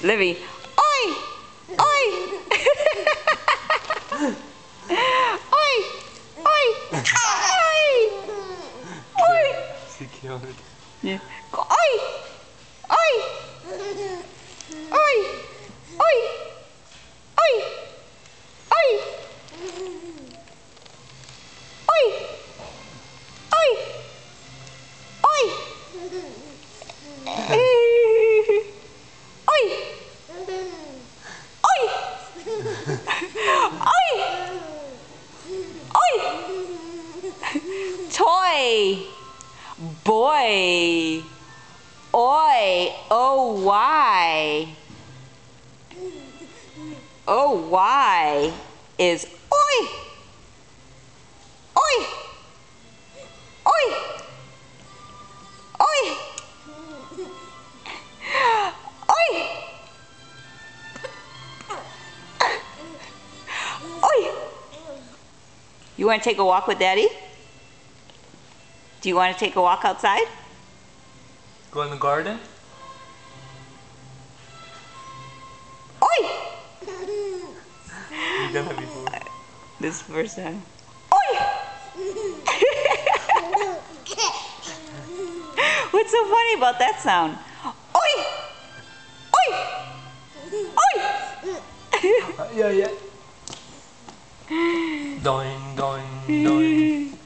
Livy. Oi! Oi! Oi! Oi! Oi! Oi! Si killed it. Yeah. Oi! Oi! Oi! Oi! Oi! Oi! Oi! Oi! Oi! Oi! Oi! Oi! Oi! Toy! Boy! Oi! O-Y! O-Y is oi! Oi! Oi! Oi! Oi! Oi! You want to take a walk with Daddy? Do you want to take a walk outside? Go in the garden? Oi! You done that before. This is the first time. Oi! What's so funny about that sound? Oi! Oi! Oi! Yeah. Doing.